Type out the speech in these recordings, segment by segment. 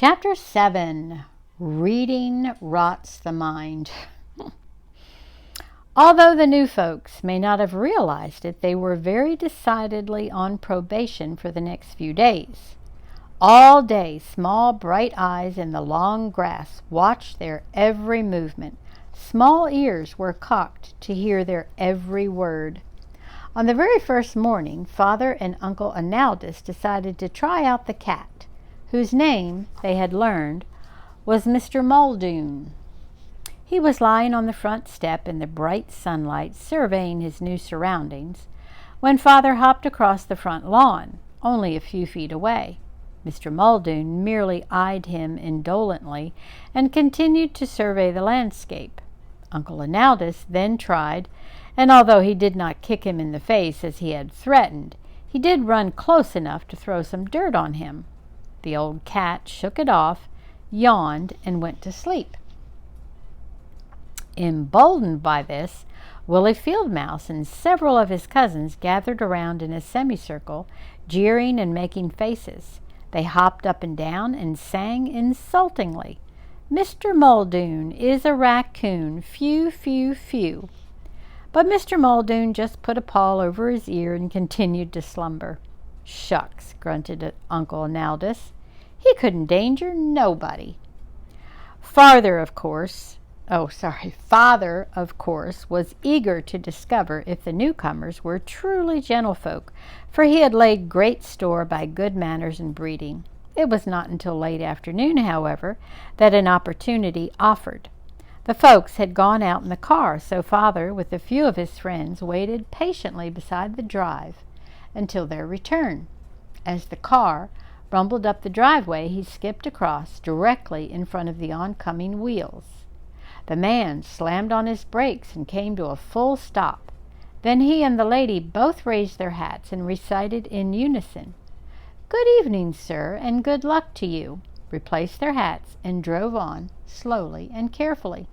Chapter 7. Reading Rots the Mind. Although the new folks may not have realized it, they were very decidedly on probation for the next few days. All day, small bright eyes in the long grass watched their every movement. Small ears were cocked to hear their every word. On the very first morning, Father and Uncle Analdus decided to try out the cat, whose name, they had learned, was Mr. Muldoon. He was lying on the front step in the bright sunlight, surveying his new surroundings, when Father hopped across the front lawn, only a few feet away. Mr. Muldoon merely eyed him indolently and continued to survey the landscape. Uncle Analdus then tried, and although he did not kick him in the face as he had threatened, he did run close enough to throw some dirt on him. The old cat shook it off, yawned, and went to sleep. Emboldened by this, Willie Field Mouse and several of his cousins gathered around in a semicircle, jeering and making faces. They hopped up and down and sang insultingly, "Mr. Muldoon is a raccoon, phew, phew, phew." But Mr. Muldoon just put a paw over his ear and continued to slumber. "Shucks," grunted Uncle Analdus. "He couldn't danger nobody." Father, of course, was eager to discover if the newcomers were truly gentlefolk, for he had laid great store by good manners and breeding. It was not until late afternoon, however, that an opportunity offered. The folks had gone out in the car, so Father, with a few of his friends, waited patiently beside the drive until their return. As the car rumbled up the driveway, he skipped across directly in front of the oncoming wheels. The man slammed on his brakes and came to a full stop. Then he and the lady both raised their hats and recited in unison, "Good evening, sir, and good luck to you," replaced their hats, and drove on, slowly and carefully.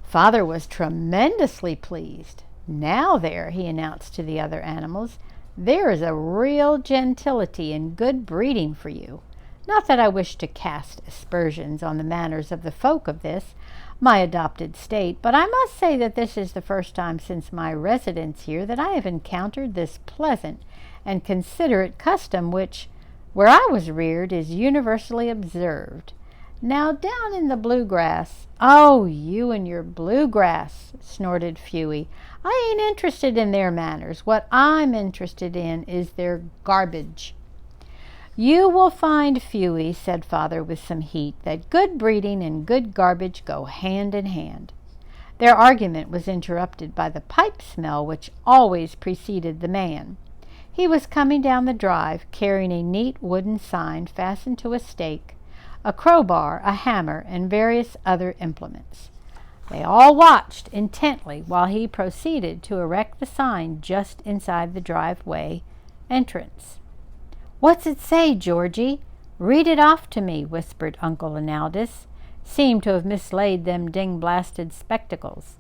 Father was tremendously pleased. "Now there," he announced to the other animals, "there is a real gentility and good breeding for you. Not that I wish to cast aspersions on the manners of the folk of this, my adopted state, but I must say that this is the first time since my residence here that I have encountered this pleasant and considerate custom which, where I was reared, is universally observed. Now down in the bluegrass—" "Oh, you and your bluegrass," snorted Phuey. "I ain't interested in their manners. What I'm interested in is their garbage." "You will find, Phuey," said Father with some heat, "that good breeding and good garbage go hand in hand." Their argument was interrupted by the pipe smell which always preceded the man. He was coming down the drive, carrying a neat wooden sign fastened to a stake, a crowbar, a hammer, and various other implements. They all watched intently while he proceeded to erect the sign just inside the driveway entrance. "What's it say, Georgie? Read it off to me," whispered Uncle Analdus. Seemed to have mislaid them ding-blasted spectacles.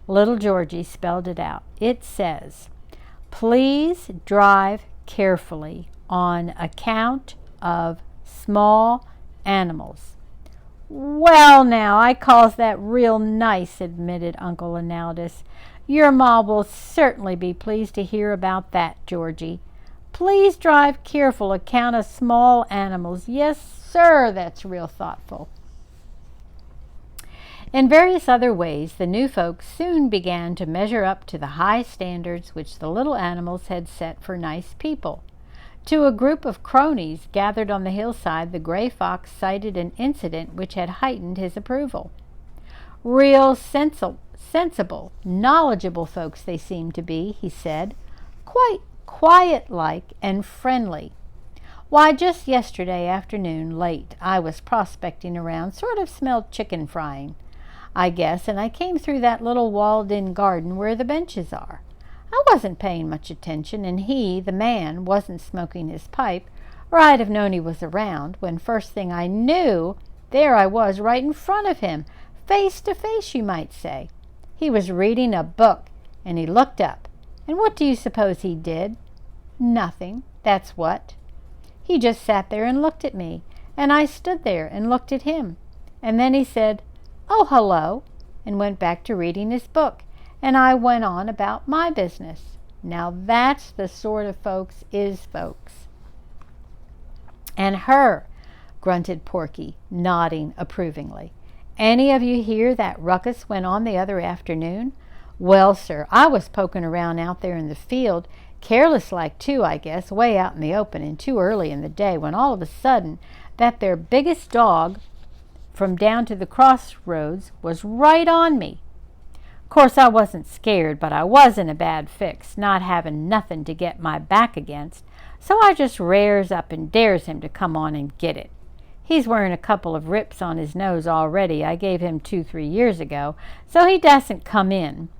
Little Georgie spelled it out. It says, "Please drive carefully on account of small animals." "Well, now, I calls that real nice," admitted Uncle Analdus. "Your ma will certainly be pleased to hear about that, Georgie. Please drive careful account of small animals. Yes, sir, that's real thoughtful." In various other ways, the new folks soon began to measure up to the high standards which the little animals had set for nice people. To a group of cronies gathered on the hillside, the gray fox cited an incident which had heightened his approval. "Real sensible, knowledgeable folks they seem to be," he said. "Quite quiet-like and friendly. Why, just yesterday afternoon, late, I was prospecting around, sort of smelled chicken frying, I guess, and I came through that little walled-in garden where the benches are. I wasn't paying much attention, and he, the man, wasn't smoking his pipe, or I'd have known he was around, when first thing I knew, there I was right in front of him, face to face, you might say. He was reading a book, and he looked up, and what do you suppose he did? Nothing, that's what. He just sat there and looked at me, and I stood there and looked at him. And then he said, 'Oh, hello,' and went back to reading his book, and I went on about my business. Now that's the sort of folks is folks." "And her," grunted Porky, nodding approvingly. "Any of you hear that ruckus went on the other afternoon? Well, sir, I was poking around out there in the field, careless like too, I guess, way out in the open and too early in the day, when all of a sudden that their biggest dog from down to the crossroads was right on me. Course I wasn't scared, but I was in a bad fix, not having nothing to get my back against, so I just rares up and dares him to come on and get it. He's wearing a couple of rips on his nose already. I gave him 2-3 years ago, so he doesn't come in,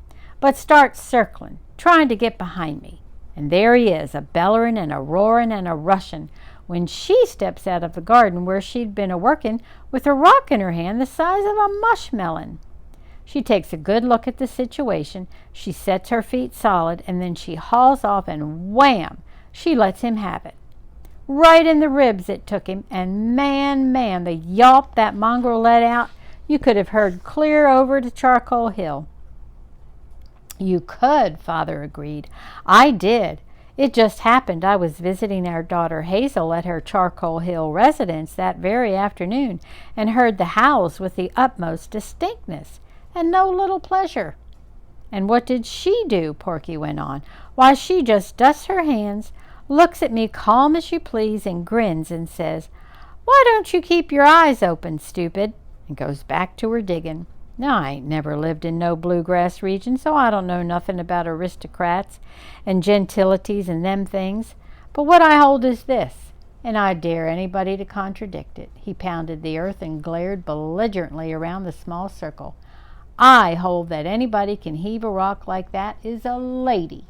but starts circling, trying to get behind me. And there he is, a bellerin' and a roarin' and a rushin', when she steps out of the garden where she'd been a-workin' with a rock in her hand the size of a mushmelon. She takes a good look at the situation, she sets her feet solid, and then she hauls off and wham, she lets him have it. Right in the ribs it took him, and man, the yelp that mongrel let out, you could have heard clear over to Charcoal Hill." "You could," Father agreed. "I did. It just happened I was visiting our daughter Hazel at her Charcoal Hill residence that very afternoon and heard the howls with the utmost distinctness, and no little pleasure." "And what did she do?" Porky went on. "Why, she just dusts her hands, looks at me calm as you please, and grins and says, 'Why don't you keep your eyes open, stupid?' and goes back to her diggin'. Now, I ain't never lived in no bluegrass region, so I don't know nothing about aristocrats and gentilities and them things. But what I hold is this, and I dare anybody to contradict it." He pounded the earth and glared belligerently around the small circle. "I hold that anybody can heave a rock like that is a lady."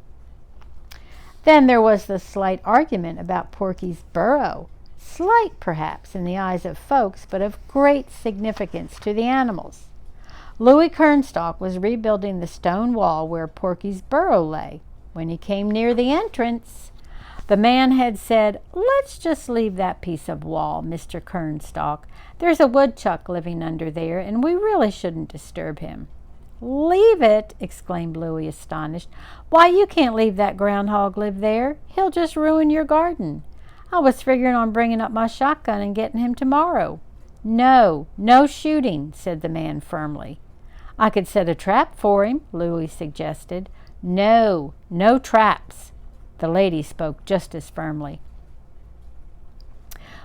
Then there was the slight argument about Porky's burrow. Slight, perhaps, in the eyes of folks, but of great significance to the animals. Louis Kernstock was rebuilding the stone wall where Porky's burrow lay. When he came near the entrance, the man had said, "Let's just leave that piece of wall, Mr. Kernstock. There's a woodchuck living under there, and we really shouldn't disturb him." "Leave it!" exclaimed Louis, astonished. "Why, you can't leave that groundhog live there. He'll just ruin your garden. I was figuring on bringing up my shotgun and getting him tomorrow." "No shooting," said the man firmly. "I could set a trap for him," Louis suggested. No traps." The lady spoke just as firmly.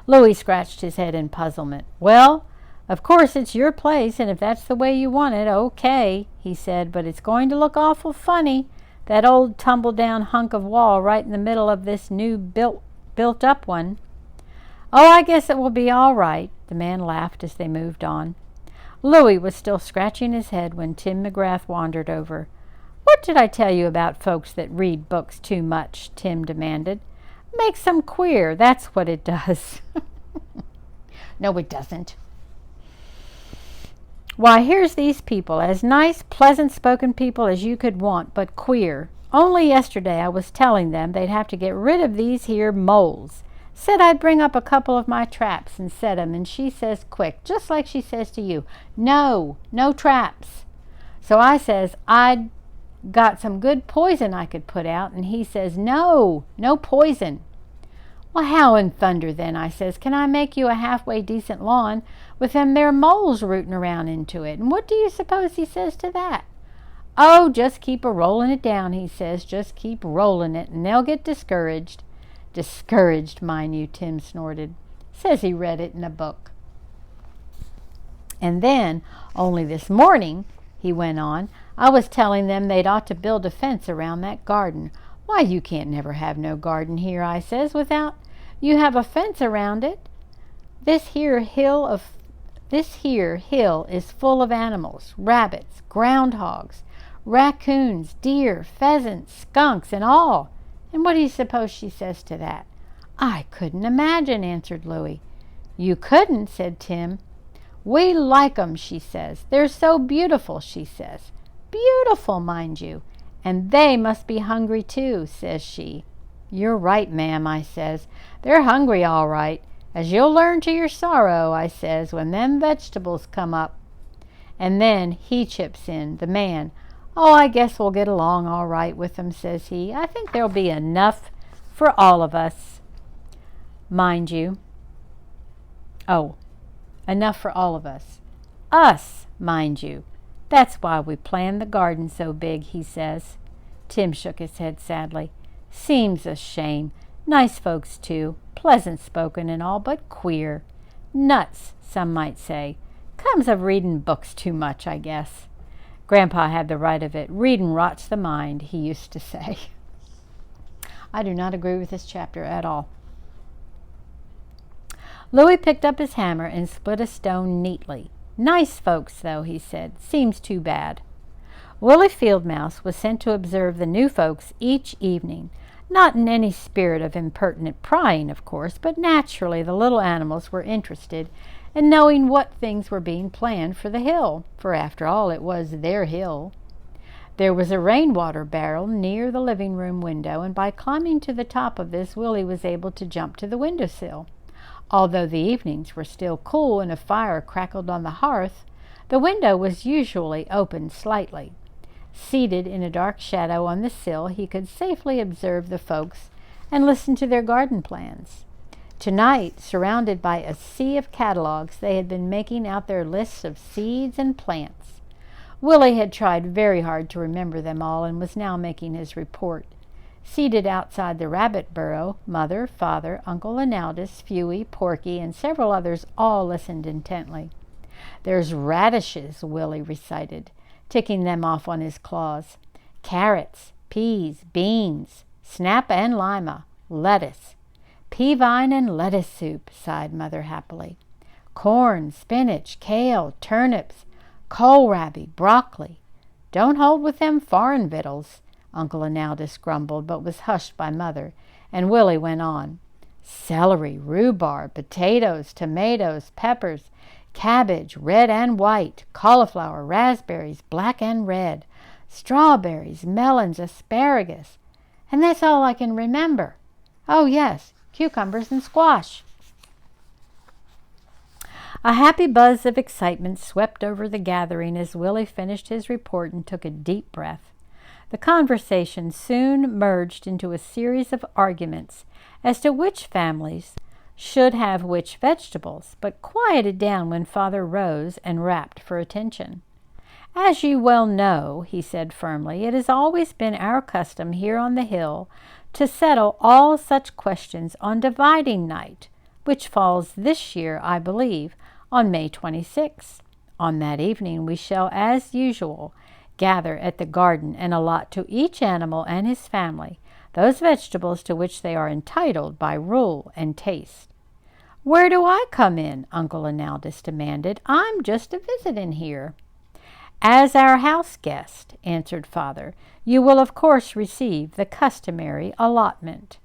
Louis scratched his head in puzzlement. "Well, of course it's your place, and if that's the way you want it, okay," he said, "but it's going to look awful funny, that old tumble-down hunk of wall right in the middle of this new built-up one." "Oh, I guess it will be all right," the man laughed as they moved on. Louis was still scratching his head when Tim McGrath wandered over. "What did I tell you about folks that read books too much?" Tim demanded. "Makes them queer, that's what it does." "No, it doesn't." "Why, here's these people, as nice, pleasant-spoken people as you could want, but queer. Only yesterday I was telling them they'd have to get rid of these here moles. Said I'd bring up a couple of my traps and set 'em, and she says quick, just like she says to you, 'No traps.' So I says I'd got some good poison I could put out, and he says, 'No poison.' 'Well, how in thunder then,' I says, 'can I make you a halfway decent lawn with them there moles rooting around into it?' And what do you suppose he says to that? 'Oh, just keep a-rolling it down,' he says, 'just keep rolling it, and they'll get discouraged.' Discouraged, mind you," Tim snorted. "Says he read it in a book." "And then, only this morning," he went on, "I was telling them they'd ought to build a fence around that garden. 'Why, you can't never have no garden here,' I says, 'without you have a fence around it. This here hill is full of animals, rabbits, groundhogs, raccoons, deer, pheasants, skunks, and all.' And what do you suppose she says to that?" "I couldn't imagine," answered Louis. "You couldn't?" said Tim. "We like 'em," she says. "They're so beautiful," she says. Beautiful, mind you. "And they must be hungry too," says she. "You're right, ma'am," I says. "They're hungry all right, as you'll learn to your sorrow," I says, "when them vegetables come up." And then he chips in, the man. "Oh, I guess we'll get along all right with them," says he. "I think there'll be enough for all of us." Mind you. Oh, enough for all of us. Us, mind you. That's why we planned the garden so big, he says. Tim shook his head sadly. "Seems a shame. Nice folks, too. Pleasant spoken and all, but queer. Nuts, some might say. Comes of reading books too much, I guess. Grandpa had the right of it. Reading rots the mind," he used to say. I do not agree with this chapter at all. Louis picked up his hammer and split a stone neatly. "Nice folks, though," he said. "Seems too bad." Willie Fieldmouse was sent to observe the new folks each evening, not in any spirit of impertinent prying, of course, but naturally the little animals were interested in knowing what things were being planned for the hill, for after all it was their hill. There was a rainwater barrel near the living room window, and by climbing to the top of this, Willie was able to jump to the windowsill. Although the evenings were still cool and a fire crackled on the hearth, the window was usually opened slightly. Seated in a dark shadow on the sill, he could safely observe the folks and listen to their garden plans. Tonight, surrounded by a sea of catalogues, they had been making out their lists of seeds and plants. Willie had tried very hard to remember them all and was now making his report. Seated outside the rabbit burrow, Mother, Father, Uncle Leonardus, Fewey, Porky, and several others all listened intently. "There's radishes," Willie recited, ticking them off on his claws. "Carrots, peas, beans, snap and lima, lettuce. Pea vine and lettuce soup," sighed Mother happily. "Corn, spinach, kale, turnips, kohlrabi, broccoli. Don't hold with them foreign victuals," Uncle Leonardus grumbled, but was hushed by Mother, and Willie went on. "Celery, rhubarb, potatoes, tomatoes, peppers, cabbage, red and white, cauliflower, raspberries, black and red, strawberries, melons, asparagus. And that's all I can remember. Oh, yes, cucumbers and squash." A happy buzz of excitement swept over the gathering as Willie finished his report and took a deep breath. The conversation soon merged into a series of arguments as to which families should have which vegetables, but quieted down when Father rose and rapped for attention. "As you well know," he said firmly, "it has always been our custom here on the hill to settle all such questions on dividing night, which falls this year, I believe, on May 26th. On that evening we shall, as usual, gather at the garden and allot to each animal and his family those vegetables to which they are entitled by rule and taste." "Where do I come in?" Uncle Leonardus demanded. "I'm just a visitin' here." "As our house guest," answered Father, "you will of course receive the customary allotment."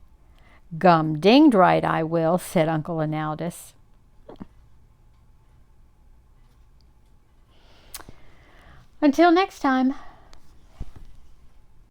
"Gum dinged right I will," said Uncle Leonardus. Until next time.